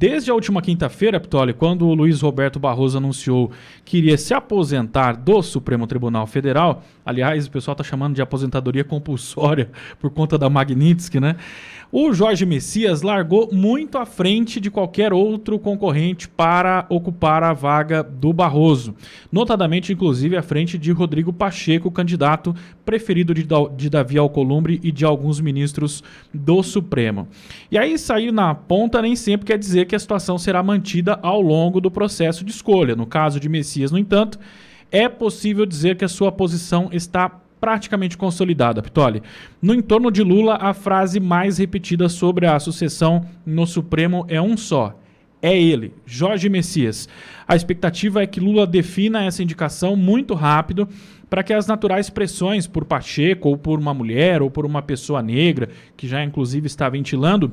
Desde a última quinta-feira, Ptolemy, quando o Luiz Roberto Barroso anunciou que iria se aposentar do Supremo Tribunal Federal, aliás, o pessoal está chamando de aposentadoria compulsória por conta da Magnitsky, né? O Jorge Messias largou muito à frente de qualquer outro concorrente para ocupar a vaga do Barroso, notadamente, inclusive, à frente de Rodrigo Pacheco, candidato preferido de Davi Alcolumbre e de alguns ministros do Supremo. E aí, sair na ponta nem sempre quer dizer que a situação será mantida ao longo do processo de escolha. No caso de Messias, no entanto, é possível dizer que a sua posição está praticamente consolidada, Ptolemy. No entorno de Lula, a frase mais repetida sobre a sucessão no Supremo é um só. É ele, Jorge Messias. A expectativa é que Lula defina essa indicação muito rápido para que as naturais pressões por Pacheco, ou por uma mulher, ou por uma pessoa negra, que já inclusive está ventilando,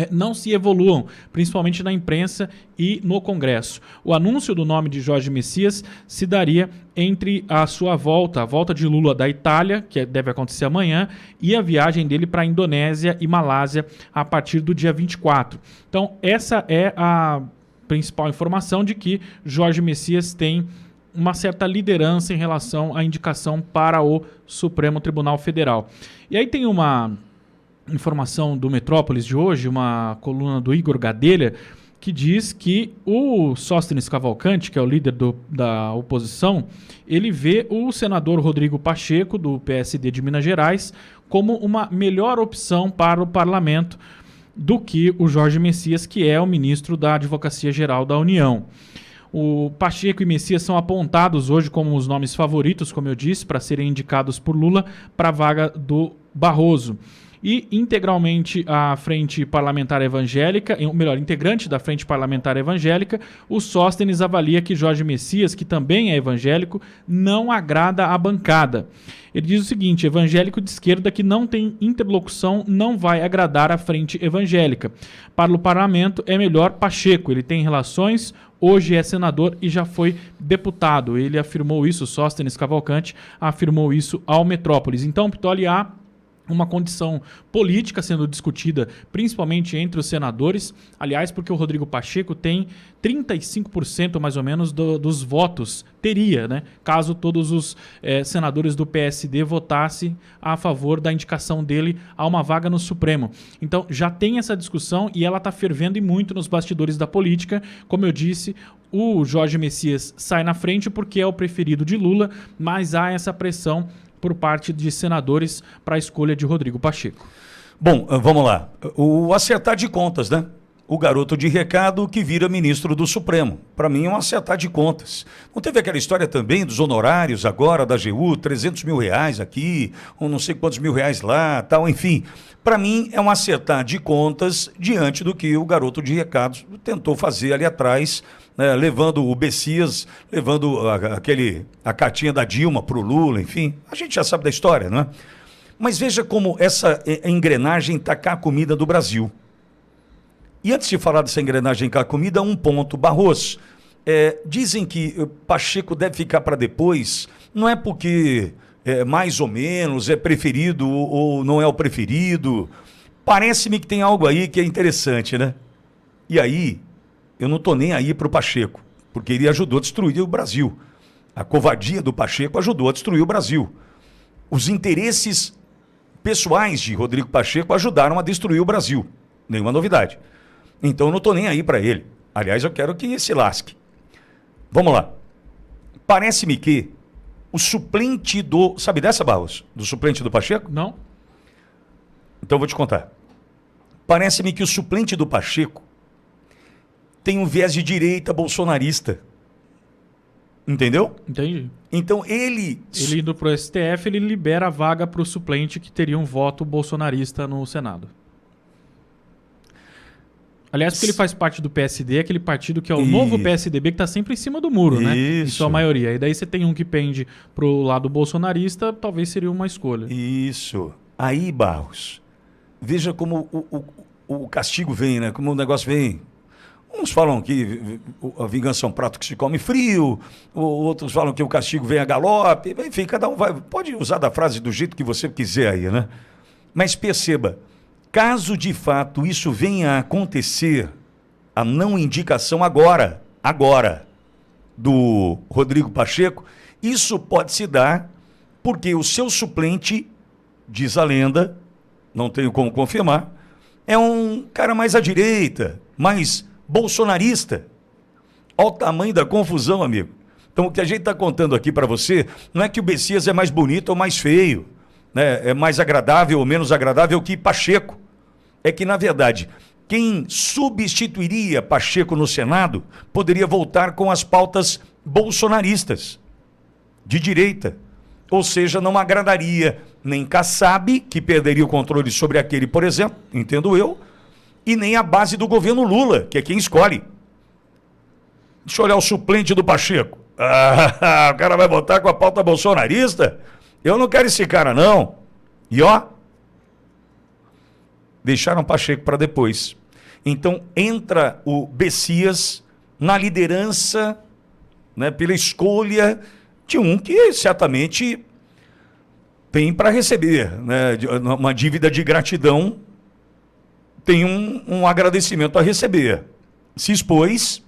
não se evoluam, principalmente na imprensa e no Congresso. O anúncio do nome de Jorge Messias se daria entre a sua volta, a volta de Lula da Itália, que deve acontecer amanhã, e a viagem dele para a Indonésia e Malásia a partir do dia 24. Então, essa é a principal informação de que Jorge Messias tem uma certa liderança em relação à indicação para o Supremo Tribunal Federal. E aí tem uma informação do Metrópolis de hoje, uma coluna do Igor Gadelha, que diz que o Sóstenes Cavalcante, que é o líder da oposição, ele vê o senador Rodrigo Pacheco, do PSD de Minas Gerais, como uma melhor opção para o parlamento do que o Jorge Messias, que é o ministro da Advocacia Geral da União. O Pacheco e Messias são apontados hoje como os nomes favoritos, como eu disse, para serem indicados por Lula para a vaga do Barroso. E integralmente a Frente Parlamentar Evangélica, ou melhor, integrante da Frente Parlamentar Evangélica, o Sóstenes avalia que Jorge Messias, que também é evangélico, não agrada a bancada. Ele diz o seguinte: evangélico de esquerda que não tem interlocução não vai agradar a Frente Evangélica. Para o parlamento é melhor Pacheco, ele tem relações, hoje é senador e já foi deputado. Ele afirmou isso, Sóstenes Cavalcante afirmou isso ao Metrópolis. Então, Ptolemy, há uma condição política sendo discutida, principalmente entre os senadores, aliás, porque o Rodrigo Pacheco tem 35% mais ou menos dos votos, teria, né, caso todos os senadores do PSD votassem a favor da indicação dele a uma vaga no Supremo. Então, já tem essa discussão e ela está fervendo e muito nos bastidores da política. Como eu disse, o Jorge Messias sai na frente porque é o preferido de Lula, mas há essa pressão por parte de senadores para a escolha de Rodrigo Pacheco. Bom, vamos lá. O acertar de contas, né? O garoto de recado que vira ministro do Supremo. Para mim é um acertar de contas. Não teve aquela história também dos honorários agora da AGU, 300 mil reais aqui, ou não sei quantos mil reais lá, tal, enfim. Para mim é um acertar de contas diante do que o garoto de recado tentou fazer ali atrás, né, levando o Messias, levando a cartinha da Dilma para o Lula, enfim. A gente já sabe da história, não é? Mas veja como essa engrenagem está cá a comida do Brasil. E antes de falar dessa engrenagem cá a comida, um ponto. Barroso, dizem que Pacheco deve ficar para depois, não é porque mais ou menos é preferido ou não é o preferido. Parece-me que tem algo aí que é interessante, né? E aí, eu não estou nem aí para o Pacheco, porque ele ajudou a destruir o Brasil. A covardia do Pacheco ajudou a destruir o Brasil. Os interesses pessoais de Rodrigo Pacheco ajudaram a destruir o Brasil. Nenhuma novidade. Então eu não estou nem aí para ele. Aliás, eu quero que se lasque. Vamos lá. Parece-me que o suplente do... Sabe dessa, Barros? Do suplente do Pacheco? Não. Então eu vou te contar. Parece-me que o suplente do Pacheco tem um viés de direita bolsonarista. Entendeu? Entendi. Então ele indo para o STF, ele libera a vaga para o suplente que teria um voto bolsonarista no Senado. Aliás, porque ele faz parte do PSD, aquele partido que é o novo PSDB, que está sempre em cima do muro, né? Em sua maioria. E daí você tem um que pende para o lado bolsonarista, talvez seria uma escolha. Isso. Aí, Barros, veja como o castigo vem, né? Como o negócio vem. Uns falam que a vingança é um prato que se come frio, outros falam que o castigo vem a galope. Enfim, cada um pode usar da frase do jeito que você quiser aí, né? Mas perceba, caso de fato isso venha a acontecer, a não indicação agora, do Rodrigo Pacheco, isso pode se dar porque o seu suplente, diz a lenda, não tenho como confirmar, é um cara mais à direita, mais bolsonarista. Olha o tamanho da confusão, amigo. Então, o que a gente está contando aqui para você não é que o Bessias é mais bonito ou mais feio, né? É mais agradável ou menos agradável que Pacheco. É que, na verdade, quem substituiria Pacheco no Senado poderia voltar com as pautas bolsonaristas, de direita. Ou seja, não agradaria nem Kassab, que perderia o controle sobre aquele, por exemplo, entendo eu, e nem a base do governo Lula, que é quem escolhe. Deixa eu olhar o suplente do Pacheco. O cara vai votar com a pauta bolsonarista? Eu não quero esse cara, não. E ó, deixaram Pacheco para depois. Então entra o Bessias na liderança, né, pela escolha de um que certamente tem para receber, né, uma dívida de gratidão, tem um agradecimento a receber. Se expôs,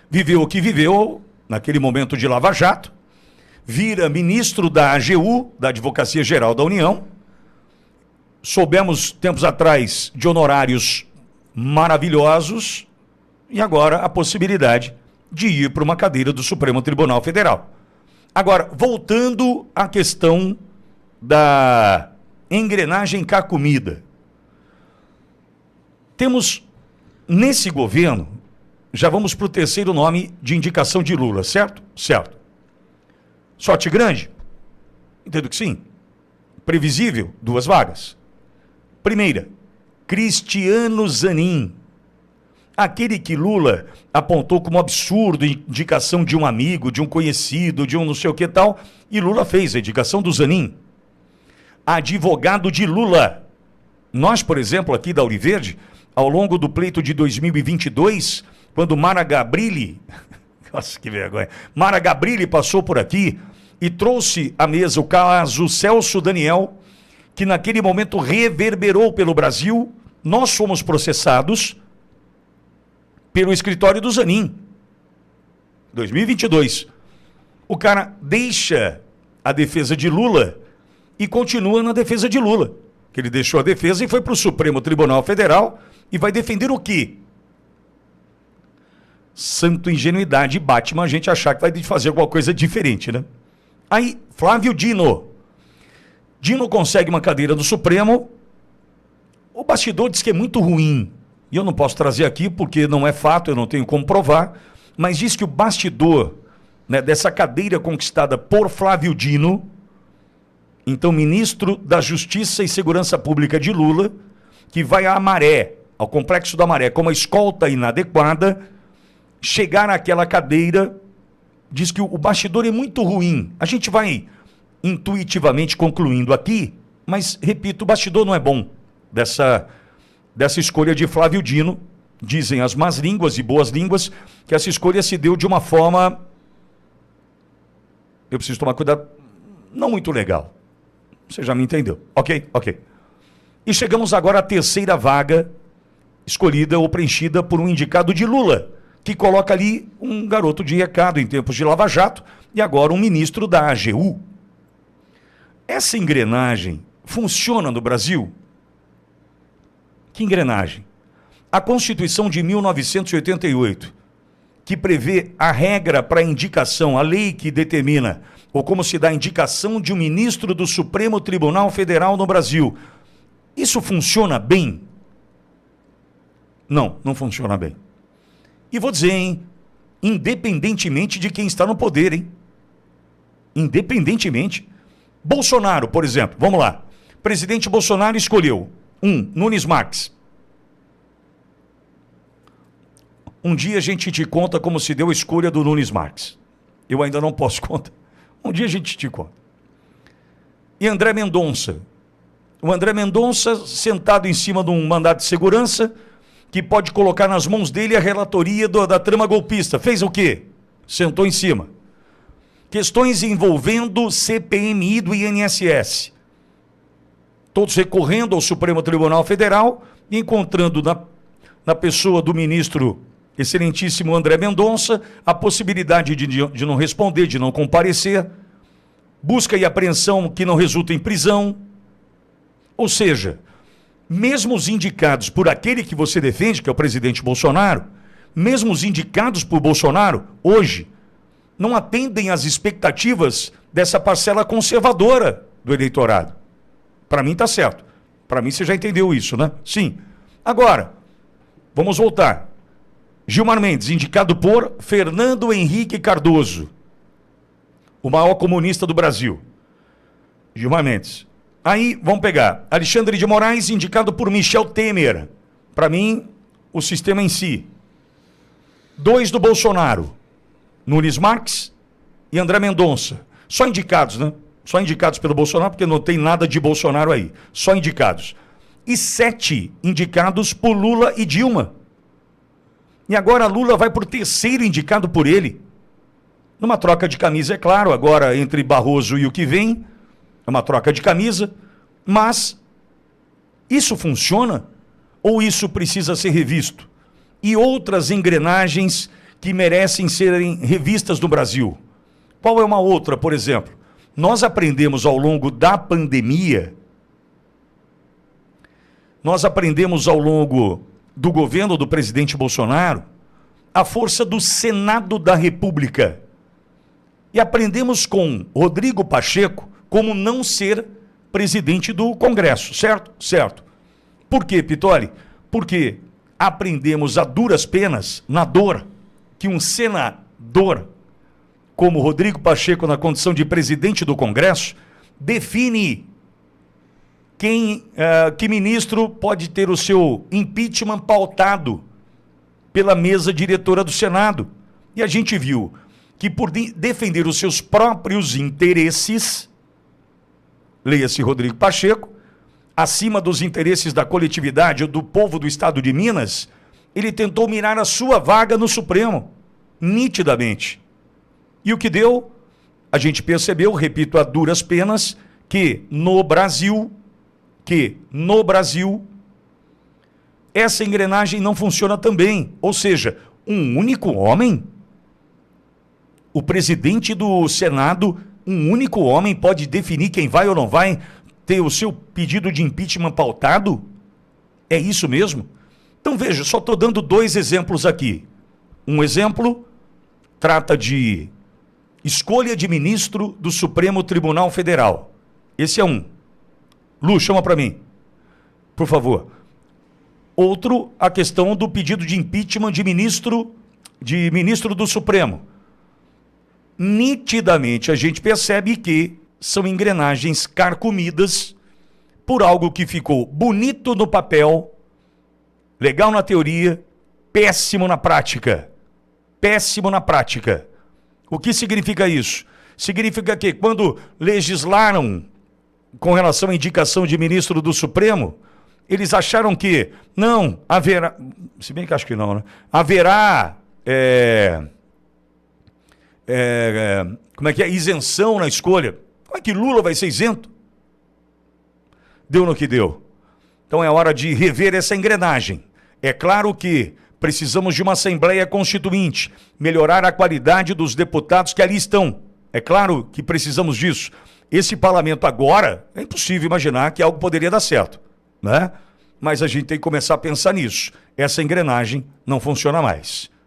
viveu o que viveu naquele momento de Lava Jato, vira ministro da AGU, da Advocacia Geral da União. Soubemos tempos atrás de honorários maravilhosos e agora a possibilidade de ir para uma cadeira do Supremo Tribunal Federal. Agora, voltando à questão da engrenagem carcomida. Temos, nesse governo, já vamos para o terceiro nome de indicação de Lula, certo? Certo. Sorte grande? Entendo que sim. Previsível? 2 vagas. Primeira, Cristiano Zanin. Aquele que Lula apontou como absurdo, indicação de um amigo, de um conhecido, de um não sei o que tal, e Lula fez a indicação do Zanin. Advogado de Lula. Nós, por exemplo, aqui da Auriverde, ao longo do pleito de 2022, quando Mara Gabrilli, nossa, que vergonha, Mara Gabrilli passou por aqui e trouxe à mesa o caso Celso Daniel, que naquele momento reverberou pelo Brasil, nós fomos processados pelo escritório do Zanin, 2022. O cara deixa a defesa de Lula e continua na defesa de Lula, que ele deixou a defesa e foi para o Supremo Tribunal Federal e vai defender o quê? Santo ingenuidade, Batman, a gente achar que vai fazer alguma coisa diferente, né? Aí, Flávio Dino. Dino consegue uma cadeira no Supremo. O bastidor diz que é muito ruim. E eu não posso trazer aqui porque não é fato, eu não tenho como provar. Mas diz que o bastidor, né, dessa cadeira conquistada por Flávio Dino, então ministro da Justiça e Segurança Pública de Lula, que vai à Maré, ao Complexo da Maré, com uma escolta inadequada, chegar àquela cadeira, diz que o bastidor é muito ruim. A gente vai intuitivamente concluindo aqui, mas, repito, o bastidor não é bom dessa escolha de Flávio Dino. Dizem as más línguas e boas línguas que essa escolha se deu de uma forma, eu preciso tomar cuidado, não muito legal. Você já me entendeu. Ok. E chegamos agora à terceira vaga escolhida ou preenchida por um indicado de Lula, que coloca ali um garoto de recado em tempos de Lava Jato e agora um ministro da AGU. Essa engrenagem funciona no Brasil? Que engrenagem? A Constituição de 1988, que prevê a regra para indicação, a lei que determina, ou como se dá a indicação de um ministro do Supremo Tribunal Federal no Brasil, isso funciona bem? Não funciona bem. E vou dizer, hein, independentemente de quem está no poder, hein? Independentemente. Bolsonaro, por exemplo, vamos lá. Presidente Bolsonaro escolheu Nunes Marques. Um dia a gente te conta como se deu a escolha do Nunes Marques. Eu ainda não posso contar. Um dia a gente te conta. E André Mendonça. O André Mendonça sentado em cima de um mandado de segurança que pode colocar nas mãos dele a relatoria da trama golpista. Fez o quê? Sentou em cima. Questões envolvendo CPMI do INSS. Todos recorrendo ao Supremo Tribunal Federal e encontrando na pessoa do ministro excelentíssimo André Mendonça, a possibilidade de não responder, de não comparecer, busca e apreensão que não resulta em prisão. Ou seja, mesmo os indicados por aquele que você defende, que é o presidente Bolsonaro, mesmo os indicados por Bolsonaro, hoje, não atendem às expectativas dessa parcela conservadora do eleitorado. Para mim está certo. Para mim você já entendeu isso, né? Sim. Agora, vamos voltar. Gilmar Mendes, indicado por Fernando Henrique Cardoso, o maior comunista do Brasil. Gilmar Mendes. Aí, vamos pegar. Alexandre de Moraes, indicado por Michel Temer. Para mim, o sistema em si. 2 do Bolsonaro. Nunes Marques e André Mendonça. Só indicados, né? Só indicados pelo Bolsonaro, porque não tem nada de Bolsonaro aí. Só indicados. E 7 indicados por Lula e Dilma. E agora Lula vai por 3º indicado por ele. Numa troca de camisa, é claro, agora entre Barroso e o que vem, é uma troca de camisa, mas isso funciona ou isso precisa ser revisto? E outras engrenagens que merecem serem revistas no Brasil. Qual é uma outra, por exemplo? Nós aprendemos ao longo da pandemia, nós aprendemos ao longo do governo do presidente Bolsonaro, a força do Senado da República. E aprendemos com Rodrigo Pacheco como não ser presidente do Congresso, certo? Certo. Por quê, Pitoli? Porque aprendemos a duras penas, na dor, que um senador como Rodrigo Pacheco, na condição de presidente do Congresso, define que ministro pode ter o seu impeachment pautado pela mesa diretora do Senado. E a gente viu que por defender os seus próprios interesses, leia-se Rodrigo Pacheco, acima dos interesses da coletividade ou do povo do estado de Minas, ele tentou mirar a sua vaga no Supremo, nitidamente. E o que deu? A gente percebeu, repito, a duras penas, que no Brasil, essa engrenagem não funciona também. Ou seja, um único homem, o presidente do Senado, um único homem pode definir quem vai ou não vai ter o seu pedido de impeachment pautado? É isso mesmo? Então veja, só estou dando 2 exemplos aqui. Um exemplo trata de escolha de ministro do Supremo Tribunal Federal. Esse é um. Lu, chama para mim, por favor. Outro, a questão do pedido de impeachment de ministro do Supremo. Nitidamente a gente percebe que são engrenagens carcomidas por algo que ficou bonito no papel, legal na teoria, péssimo na prática. Péssimo na prática. O que significa isso? Significa que quando legislaram com relação à indicação de ministro do Supremo, eles acharam que não haverá, se bem que acho que não, né? Haverá isenção na escolha. Como é que Lula vai ser isento? Deu no que deu. Então é hora de rever essa engrenagem. É claro que precisamos de uma Assembleia Constituinte, melhorar a qualidade dos deputados que ali estão. É claro que precisamos disso. Esse parlamento agora, é impossível imaginar que algo poderia dar certo, né? Mas a gente tem que começar a pensar nisso. Essa engrenagem não funciona mais.